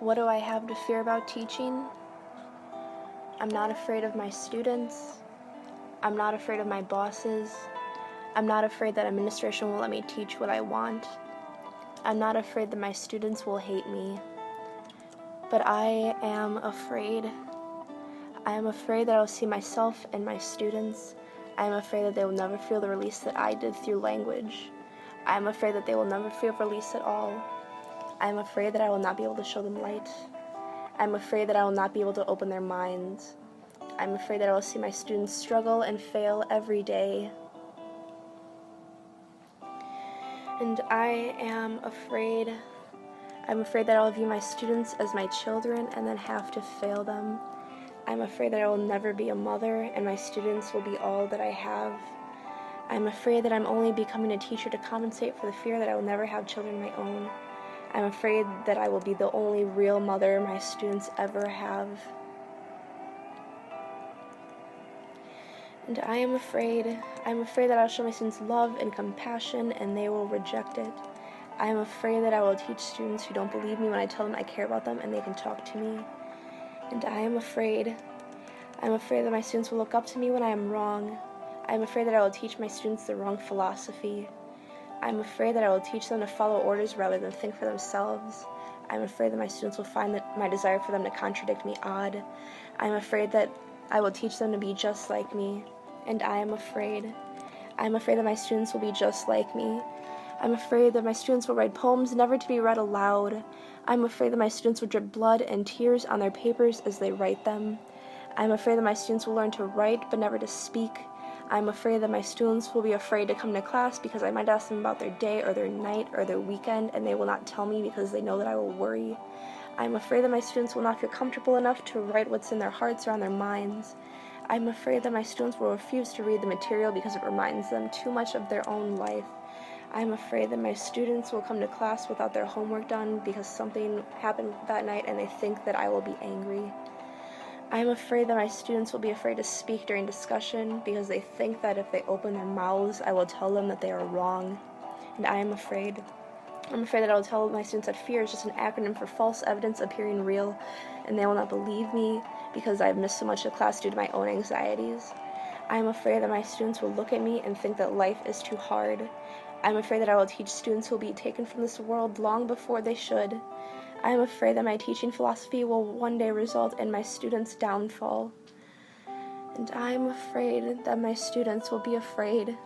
What do I have to fear about teaching? I'm not afraid of my students. I'm not afraid of my bosses. I'm not afraid that administration won't let me teach what I want. I'm not afraid that my students will hate me. But I am afraid. I am afraid that I will see myself and my students. I am afraid that they will never feel the release that I did through language. I am afraid that they will never feel release at all. I am afraid that I will not be able to show them light. I am afraid that I will not be able to open their minds. I am afraid that I will see my students struggle and fail every day. And I am afraid. I'm afraid that I will view my students as my children and then have to fail them. I'm afraid that I will never be a mother and my students will be all that I have. I'm afraid that I'm only becoming a teacher to compensate for the fear that I will never have children of my own. I'm afraid that I will be the only real mother my students ever have. And I am afraid. I'm afraid that I'll show my students love and compassion and they will reject it. I am afraid that I will teach students who don't believe me when I tell them I care about them and they can talk to me. And I am afraid. I'm afraid that my students will look up to me when I am wrong. I'm afraid that I will teach my students the wrong philosophy. I'm afraid that I will teach them to follow orders rather than think for themselves. I'm afraid that my students will find that my desire for them to contradict me odd. I'm afraid that I will teach them to be just like me. And I am afraid. I'm afraid that my students will be just like me. I'm afraid that my students will write poems never to be read aloud. I'm afraid that my students will drip blood and tears on their papers as they write them. I'm afraid that my students will learn to write but never to speak. I'm afraid that my students will be afraid to come to class because I might ask them about their day or their night or their weekend and they will not tell me because they know that I will worry. I'm afraid that my students will not feel comfortable enough to write what's in their hearts or on their minds. I'm afraid that my students will refuse to read the material because it reminds them too much of their own life. I'm afraid that my students will come to class without their homework done because something happened that night and they think that I will be angry. I'm afraid that my students will be afraid to speak during discussion because they think that if they open their mouths, I will tell them that they are wrong. And I am afraid. I'm afraid that I will tell my students that fear is just an acronym for false evidence appearing real, and they will not believe me because I have missed so much of class due to my own anxieties. I am afraid that my students will look at me and think that life is too hard. I'm afraid that I will teach students who will be taken from this world long before they should. I am afraid that my teaching philosophy will one day result in my students' downfall. And I am afraid that my students will be afraid.